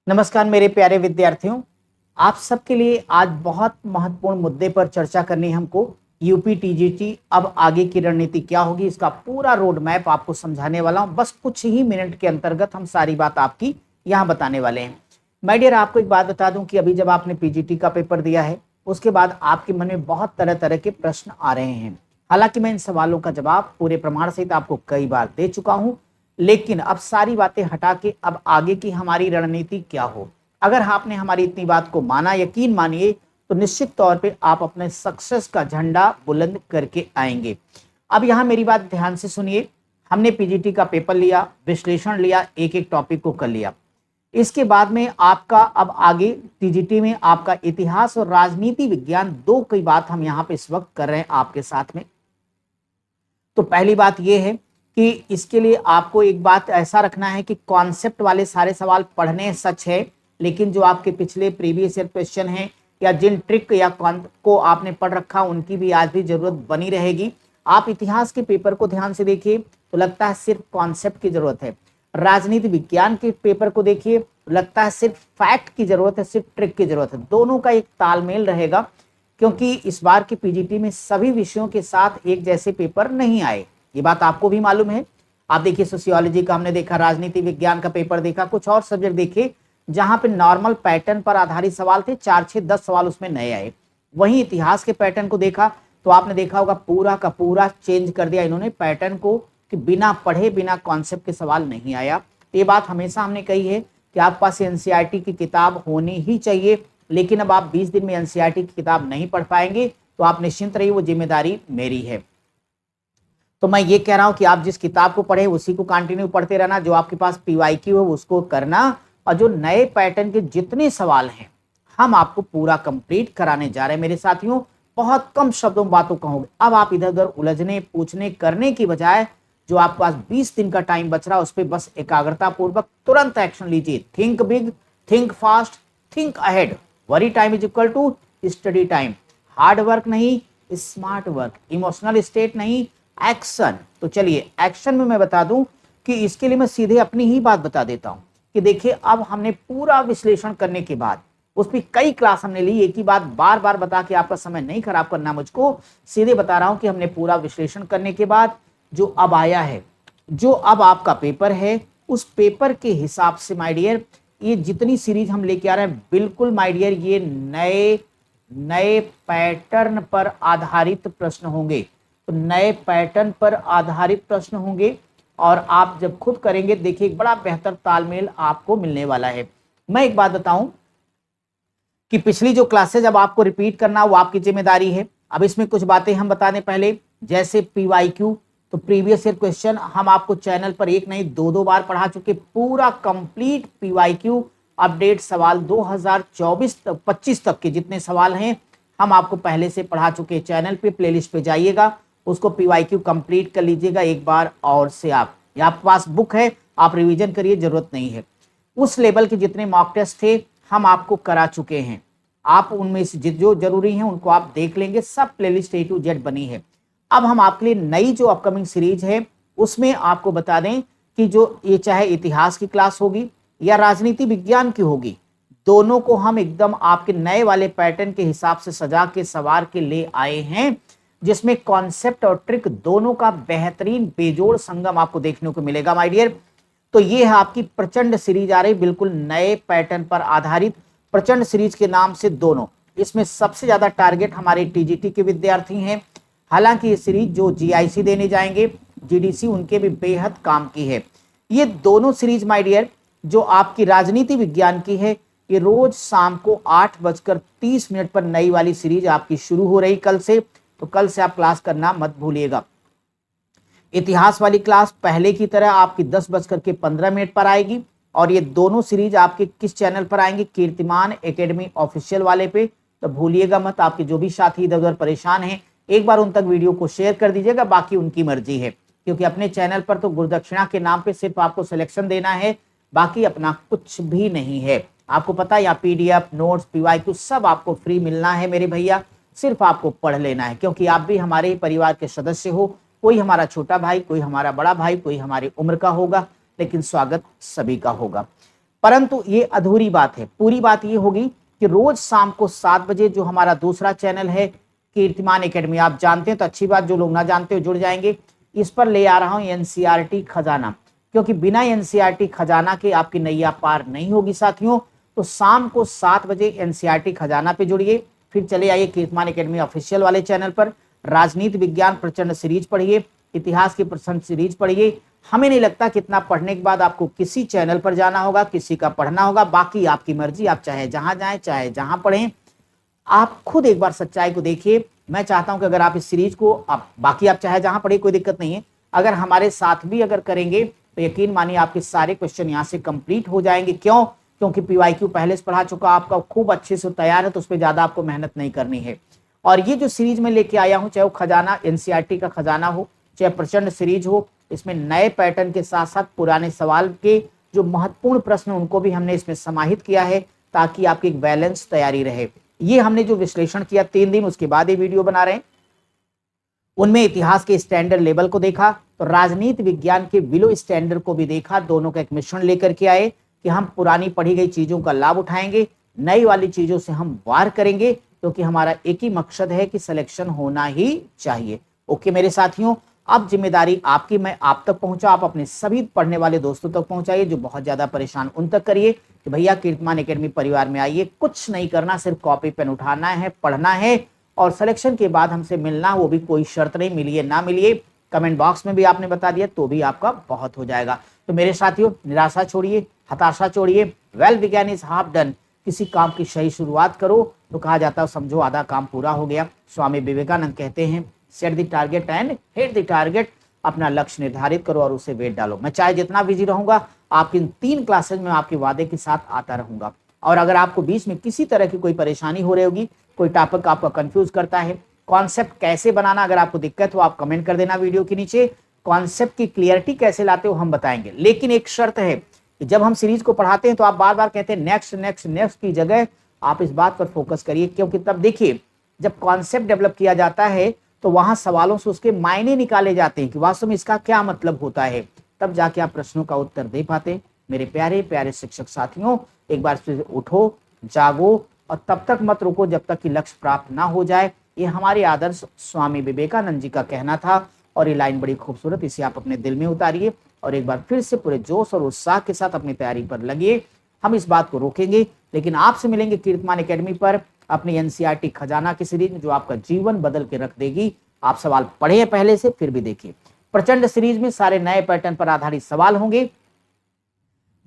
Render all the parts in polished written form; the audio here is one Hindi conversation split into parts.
नमस्कार मेरे प्यारे विद्यार्थियों। आप सबके लिए आज बहुत महत्वपूर्ण मुद्दे पर चर्चा करनी है हमको। यूपी टीजीटी अब आगे की रणनीति क्या होगी, इसका पूरा रोड मैप आपको समझाने वाला हूं। बस कुछ ही मिनट के अंतर्गत हम सारी बात आपकी यहां बताने वाले हैं। माय डियर, आपको एक बात बता दूं कि अभी जब आपने पीजीटी का पेपर दिया है उसके बाद आपके मन में बहुत तरह तरह के प्रश्न आ रहे हैं। हालांकि मैं इन सवालों का जवाब पूरे प्रमाण सहित आपको कई बार दे चुका हूं, लेकिन अब सारी बातें हटा के अब आगे की हमारी रणनीति क्या हो। अगर आपने हमारी इतनी बात को माना, यकीन मानिए, तो निश्चित तौर पे आप अपने सक्सेस का झंडा बुलंद करके आएंगे। अब यहां मेरी बात ध्यान से सुनिए। हमने पीजीटी का पेपर लिया, विश्लेषण लिया, एक एक टॉपिक को कर लिया। इसके बाद में आपका अब आगे टीजीटी में आपका इतिहास और राजनीति विज्ञान दो की बात हम यहां पे इस वक्त कर रहे हैं आपके साथ में। तो पहली बात यह है कि इसके लिए आपको एक बात ऐसा रखना है कि कॉन्सेप्ट वाले सारे सवाल पढ़ने सच है, लेकिन जो आपके पिछले प्रीवियस ईयर क्वेश्चन हैं या जिन ट्रिक या को आपने पढ़ रखा उनकी भी आज भी जरूरत बनी रहेगी। आप इतिहास के पेपर को ध्यान से देखिए तो लगता है सिर्फ कॉन्सेप्ट की जरूरत है। राजनीति विज्ञान के पेपर को देखिए तो लगता है सिर्फ फैक्ट की जरूरत है, सिर्फ ट्रिक की जरूरत है। दोनों का एक तालमेल रहेगा, क्योंकि इस बार की पीजीटी में सभी विषयों के साथ एक जैसे पेपर नहीं आए, ये बात आपको भी मालूम है। आप देखिए, सोशियोलॉजी का हमने देखा, राजनीति विज्ञान का पेपर देखा, कुछ और सब्जेक्ट देखे जहां पे नॉर्मल पैटर्न पर आधारित सवाल थे, 4 6 10 सवाल उसमें नए आए। वहीं इतिहास के पैटर्न को देखा तो आपने देखा होगा पूरा का पूरा चेंज कर दिया इन्होंने पैटर्न को, कि बिना पढ़े बिना कॉन्सेप्ट के सवाल नहीं आया। ये बात हमेशा हमने कही है कि आपके पास एनसीईआरटी की किताब होनी ही चाहिए, लेकिन अब आप 20 दिन में एनसीईआरटी की किताब नहीं पढ़ पाएंगे तो आप निश्चिंत रहिए, वो जिम्मेदारी मेरी है। तो मैं ये कह रहा हूं कि आप जिस किताब को पढ़े उसी को कंटिन्यू पढ़ते रहना, जो आपके पास पीवाईक्यू है उसको करना, और जो नए पैटर्न के जितने सवाल हैं हम आपको पूरा कंप्लीट कराने जा रहे हैं मेरे साथियों। बहुत कम शब्दों में बातों कहोगे। अब आप इधर उधर उलझने पूछने करने की बजाय जो आपके पास 20 दिन का टाइम बच रहा है उस पर बस एकाग्रता पूर्वक तुरंत एक्शन लीजिए। Think big, think fast, think ahead. Worry time is equal to study time. Hard work नहीं, स्मार्ट वर्क। इमोशनल स्टेट नहीं, एक्शन। तो चलिए एक्शन में मैं बता दूं कि इसके लिए मैं सीधे अपनी ही बात बता देता हूं कि देखिए, अब हमने पूरा विश्लेषण करने के बाद उस पर कई क्लास हमने ली, एक ही बात बार बार बता के आपका समय नहीं खराब करना मुझको, सीधे बता रहा हूं कि हमने पूरा विश्लेषण करने के बाद जो अब आया है, जो अब आपका पेपर है, उस पेपर के हिसाब से माय डियर ये जितनी सीरीज हम लेके आ रहे हैं, बिल्कुल माय डियर ये नए नए पैटर्न पर आधारित प्रश्न होंगे। तो नए पैटर्न पर आधारित प्रश्न होंगे और आप जब खुद करेंगे देखिए एक बड़ा बेहतर तालमेल आपको मिलने वाला है। मैं एक बात बताऊं कि पिछली जो क्लासेज अब आपको रिपीट करना वो आपकी जिम्मेदारी है। अब इसमें कुछ बातें हम बता दें पहले, जैसे पीवाईक्यू, तो प्रीवियस ईयर क्वेश्चन हम आपको चैनल पर एक नहीं दो दो बार पढ़ा चुके। पूरा कंप्लीट पीवाईक्यू अपडेट सवाल 2024-25 तक के जितने सवाल हैं हम आपको पहले से पढ़ा चुके। चैनल पे प्लेलिस्ट पे जाइएगा, उसको पीवाईक्यू कंप्लीट कर लीजिएगा एक बार और से। आप या आपके पास बुक है, आप रिवीजन करिए, जरूरत नहीं है। उस लेवल के जितने मॉक टेस्ट थे हम आपको करा चुके हैं। आप उनमें से जो जरूरी हैं उनको आप देख लेंगे, सब प्लेलिस्ट A to Z बनी है। अब हम आपके लिए नई जो अपकमिंग सीरीज है उसमें आपको बता दें कि जो ये चाहे इतिहास की क्लास होगी या राजनीति विज्ञान की होगी, दोनों को हम एकदम आपके नए वाले पैटर्न के हिसाब से सजा के सवार के ले आए हैं, जिसमें कॉन्सेप्ट और ट्रिक दोनों का बेहतरीन बेजोड़ संगम आपको देखने को मिलेगा माय डियर। तो ये है आपकी प्रचंड सीरीज आ रही, बिल्कुल नए पैटर्न पर आधारित प्रचंड सीरीज के नाम से दोनों। इसमें सबसे ज्यादा टारगेट हमारे टीजीटी के विद्यार्थी हैं। हालांकि ये सीरीज जो जीआईसी देने जाएंगे, जीडीसी, उनके भी बेहद काम की है। ये दोनों सीरीज माय डियर जो आपकी राजनीति विज्ञान की है, ये रोज शाम को 8:30 पर नई वाली सीरीज आपकी शुरू हो रही कल से। तो कल से आप क्लास करना मत भूलिएगा। इतिहास वाली क्लास पहले की तरह आपकी 10:15 पर आएगी, और ये दोनों सीरीज आपके किस चैनल पर आएंगे, कीर्तिमान एकेडमी ऑफिशियल वाले पे। तो भूलिएगा मत, आपके जो भी साथी इधर उधर परेशान हैं एक बार उन तक वीडियो को शेयर कर दीजिएगा, बाकी उनकी मर्जी है। क्योंकि अपने चैनल पर तो गुरुदक्षिणा के नाम पे सिर्फ आपको सिलेक्शन देना है, बाकी अपना कुछ भी नहीं है। आपको पता है यहाँ पीडीएफ, नोट्स, पीवाईक्यू सब आपको फ्री मिलना है मेरे भैया, सिर्फ आपको पढ़ लेना है। क्योंकि आप भी हमारे ही परिवार के सदस्य हो, कोई हमारा छोटा भाई, कोई हमारा बड़ा भाई, कोई हमारी उम्र का होगा, लेकिन स्वागत सभी का होगा। परंतु ये अधूरी बात है। पूरी बात ये होगी कि रोज शाम को 7 बजे जो हमारा दूसरा चैनल है कीर्तिमान एकेडमी, आप जानते हैं तो अच्छी बात, जो लोग ना जानते हो जुड़ जाएंगे। इस पर ले आ रहा हूं एनसीईआरटी खजाना, क्योंकि बिना एनसीईआरटी खजाना के आपकी नैया पार नहीं होगी साथियों। तो शाम को 7 बजे एनसीईआरटी खजाना पे जुड़िए, फिर चले आइए कीर्तिमान एकेडमी ऑफिशियल वाले चैनल पर, राजनीति विज्ञान प्रचंड सीरीज पढ़िए, इतिहास की प्रचंड सीरीज पढ़िए। हमें नहीं लगता कितना पढ़ने के बाद आपको किसी चैनल पर जाना होगा, किसी का पढ़ना होगा, बाकी आपकी मर्जी, आप चाहे जहां जाएं चाहे जहां पढ़ें। आप खुद एक बार सच्चाई को देखिए। मैं चाहता हूं कि अगर आप इस सीरीज को, आप बाकी आप चाहे जहां पढ़िए, कोई दिक्कत नहीं है, अगर हमारे साथ भी अगर करेंगे तो यकीन मानिए आपके सारे क्वेश्चन यहां से कंप्लीट हो जाएंगे। क्यों? क्योंकि पीवाईक्यू पहले से पढ़ा चुका, आपका खूब अच्छे से तैयार है, तो उस पर ज्यादा आपको मेहनत नहीं करनी है। और ये जो सीरीज में लेके आया हूं, चाहे वो खजाना एनसीईआरटी का खजाना हो, चाहे प्रचंड सीरीज हो, इसमें नए पैटर्न के साथ साथ पुराने सवाल के जो महत्वपूर्ण प्रश्न उनको भी हमने इसमें समाहित किया है, ताकि आपकी एक बैलेंस तैयारी रहे। ये हमने जो विश्लेषण किया 3 दिन, उसके बाद ये वीडियो बना रहे हैं, उनमें इतिहास के स्टैंडर्ड लेवल को देखा, तो राजनीति विज्ञान के बिलो स्टैंडर्ड को भी देखा, दोनों का एक मिश्रण लेकर के आए कि हम पुरानी पढ़ी गई चीजों का लाभ उठाएंगे, नई वाली चीजों से हम वार करेंगे, क्योंकि हमारा एक ही मकसद है कि सिलेक्शन होना ही चाहिए। ओके मेरे साथियों, अब जिम्मेदारी आपकी, मैं आप तक पहुंचा, आप अपने सभी पढ़ने वाले दोस्तों तक पहुंचाइए, जो बहुत ज्यादा परेशान उन तक करिए कि भैया कीर्तिमान एकेडमी परिवार में आइए, कुछ नहीं करना, सिर्फ कॉपी पेन उठाना है, पढ़ना है, और सिलेक्शन के बाद हमसे मिलना, वो भी कोई शर्त नहीं, मिलिए ना मिलिए, कमेंट बॉक्स में भी आपने बता दिया तो भी आपका बहुत हो जाएगा। तो मेरे साथियों, निराशा छोड़िए, हताशा छोड़िए, well begun is half done. किसी काम की सही शुरुआत करो तो कहा जाता है समझो आधा काम पूरा हो गया। स्वामी विवेकानंद कहते हैं set the target and hit the target. अपना लक्ष्य निर्धारित करो और उसे वेट डालो। मैं चाहे जितना बिजी रहूंगा, आपकी इन 3 क्लासेज में आपके वादे के साथ आता रहूंगा। और अगर आपको बीच में किसी तरह की कोई परेशानी हो रही होगी, कोई टॉपिक आपका कंफ्यूज करता है, कॉन्सेप्ट कैसे बनाना अगर आपको दिक्कत हो, आप कमेंट कर देना वीडियो के नीचे। कॉन्सेप्ट की क्लियरिटी कैसे लाते हो हम बताएंगे, लेकिन एक शर्त है कि जब हम सीरीज को पढ़ाते हैं तो आप बार बार कहते हैं नेक्स्ट नेक्स्ट नेक्स्ट की जगह आप इस बात पर फोकस करिए, क्योंकि तब देखिए जब कॉन्सेप्ट डेवलप किया जाता है तो वहां सवालों से उसके मायने निकाले जाते हैं कि वास्तव में इसका क्या मतलब होता है, तब जाके आप प्रश्नों का उत्तर दे पाते। मेरे प्यारे प्यारे शिक्षक साथियों, एक बार फिर उठो, जागो, और तब तक मत रुको जब तक कि लक्ष्य प्राप्त ना हो जाए। ये हमारे आदर्श स्वामी विवेकानंद जी का कहना था, और ये लाइन बड़ी खूबसूरत, इसे आप अपने दिल में उतारिए और एक बार फिर से पूरे जोश और उत्साह के साथ अपनी तैयारी पर लगिए। हम इस बात को रोकेंगे, लेकिन आपसे मिलेंगे कीर्तिमान एकेडमी पर अपनी एनसीईआरटी खजाना की सीरीज में, जो आपका जीवन बदल के रख देगी। आप सवाल पढ़े पहले से, फिर भी देखिए। प्रचंड सीरीज में सारे नए पैटर्न पर आधारित सवाल होंगे,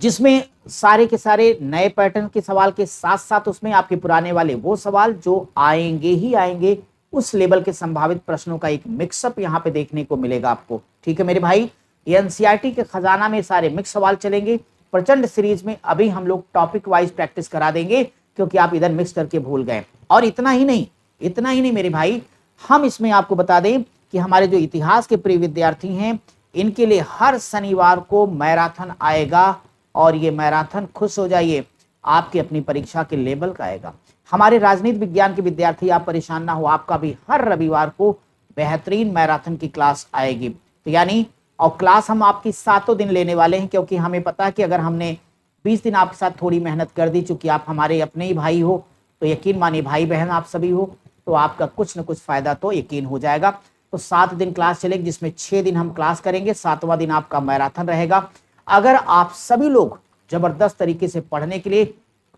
जिसमें सारे के सारे नए पैटर्न के सवाल के साथ साथ उसमें आपके पुराने वाले वो सवाल जो आएंगे ही आएंगे, उस लेवल के संभावित प्रश्नों का एक मिक्सअप यहाँ पे देखने को मिलेगा आपको। ठीक है मेरे भाई, एनसीईआरटी के खजाना में सारे मिक्स सवाल चलेंगे। प्रचंड सीरीज में अभी हम लोग टॉपिक वाइज प्रैक्टिस करा देंगे, क्योंकि आप इधर मिक्स करके भूल गए। और इतना ही नहीं मेरे भाई, हम इसमें आपको बता दें कि हमारे जो इतिहास के प्रिय विद्यार्थी हैं, इनके लिए हर शनिवार को मैराथन आएगा, और ये मैराथन, खुश हो जाइए, आपकी अपनी परीक्षा के लेवल का आएगा। हमारे राजनीति विज्ञान के विद्यार्थी, आप परेशान ना हो, आपका भी हर रविवार को बेहतरीन मैराथन की क्लास आएगी। तो यानी, और क्लास हम आपकी 7 दिन लेने वाले हैं, क्योंकि हमें पता है कि अगर हमने 20 दिन आपके साथ थोड़ी मेहनत कर दी, चूंकि आप हमारे अपने ही भाई हो, तो यकीन मानिए भाई बहन आप सभी हो, तो आपका कुछ न कुछ फायदा तो यकीन हो जाएगा। तो 7 दिन क्लास चलेगी, जिसमें 6 दिन हम क्लास करेंगे, 7वां दिन आपका मैराथन रहेगा। अगर आप सभी लोग जबरदस्त तरीके से पढ़ने के लिए,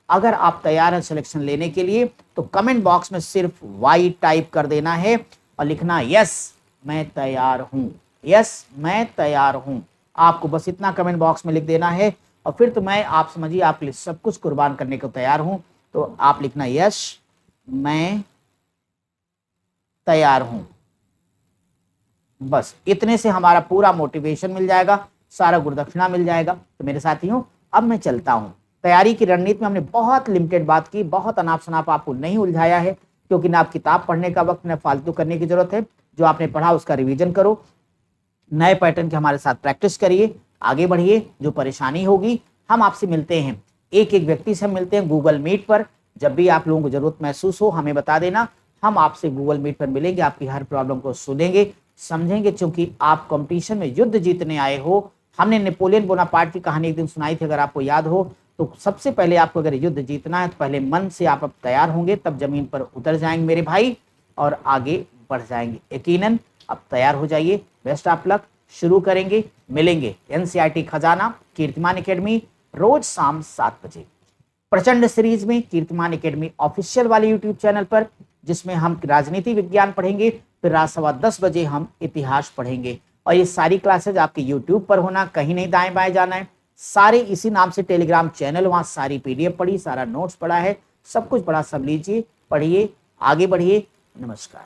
अगर आप तैयार हैं सिलेक्शन लेने के लिए, तो कमेंट बॉक्स में सिर्फ वाई टाइप कर देना है और लिखना यस मैं तैयार हूं, यस मैं तैयार हूं। आपको बस इतना कमेंट बॉक्स में लिख देना है, और फिर तो मैं, आप समझिए, आपके लिए सब कुछ कुर्बान करने को तैयार हूं। तो आप लिखना यस मैं तैयार हूं, बस इतने से हमारा पूरा मोटिवेशन मिल जाएगा, सारा गुरुदक्षिणा मिल जाएगा। तो मेरे साथियों, अब मैं चलता हूं। तैयारी की रणनीति में हमने बहुत लिमिटेड बात की, बहुत अनाप शनाप आपको नहीं उलझाया है, क्योंकि ना आप किताब पढ़ने का वक्त, ना फालतू करने की जरूरत है। जो आपने पढ़ा उसका रिवीजन करो, नए पैटर्न के हमारे साथ प्रैक्टिस करिए, आगे बढ़िए। जो परेशानी होगी, हम आपसे मिलते हैं, एक एक व्यक्ति से मिलते हैं गूगल मीट पर। जब भी आप लोगों को जरूरत महसूस हो हमें बता देना, हम आपसे गूगल मीट पर मिलेंगे, आपकी हर प्रॉब्लम को सुनेंगे, समझेंगे। क्योंकि आप कंपटीशन में युद्ध जीतने आए हो। हमने नेपोलियन बोनापार्ट की कहानी एक दिन सुनाई थी, अगर आपको याद हो, तो सबसे पहले आपको अगर युद्ध जीतना है तो पहले मन से आप अब तैयार होंगे, तब जमीन पर उतर जाएंगे मेरे भाई और आगे बढ़ जाएंगे। यकीनन अब तैयार हो जाइए। Best of luck. शुरू करेंगे, मिलेंगे एनसीईआरटी खजाना कीर्तिमान एकेडमी रोज शाम 7 बजे प्रचंड सीरीज में, कीर्तिमान एकेडमी ऑफिशियल वाले यूट्यूब चैनल पर, जिसमें हम राजनीति विज्ञान पढ़ेंगे, फिर रात 10:15 बजे हम इतिहास पढ़ेंगे। और ये सारी क्लासेज आपके यूट्यूब पर होना, कहीं नहीं दाएं बाएं जाना है। सारे इसी नाम से टेलीग्राम चैनल, वहां सारी पीडीएफ पढ़ी, सारा नोट्स पढ़ा है, सब कुछ पढ़ा, सब लीजिए, पढ़िए, आगे बढ़िए। नमस्कार।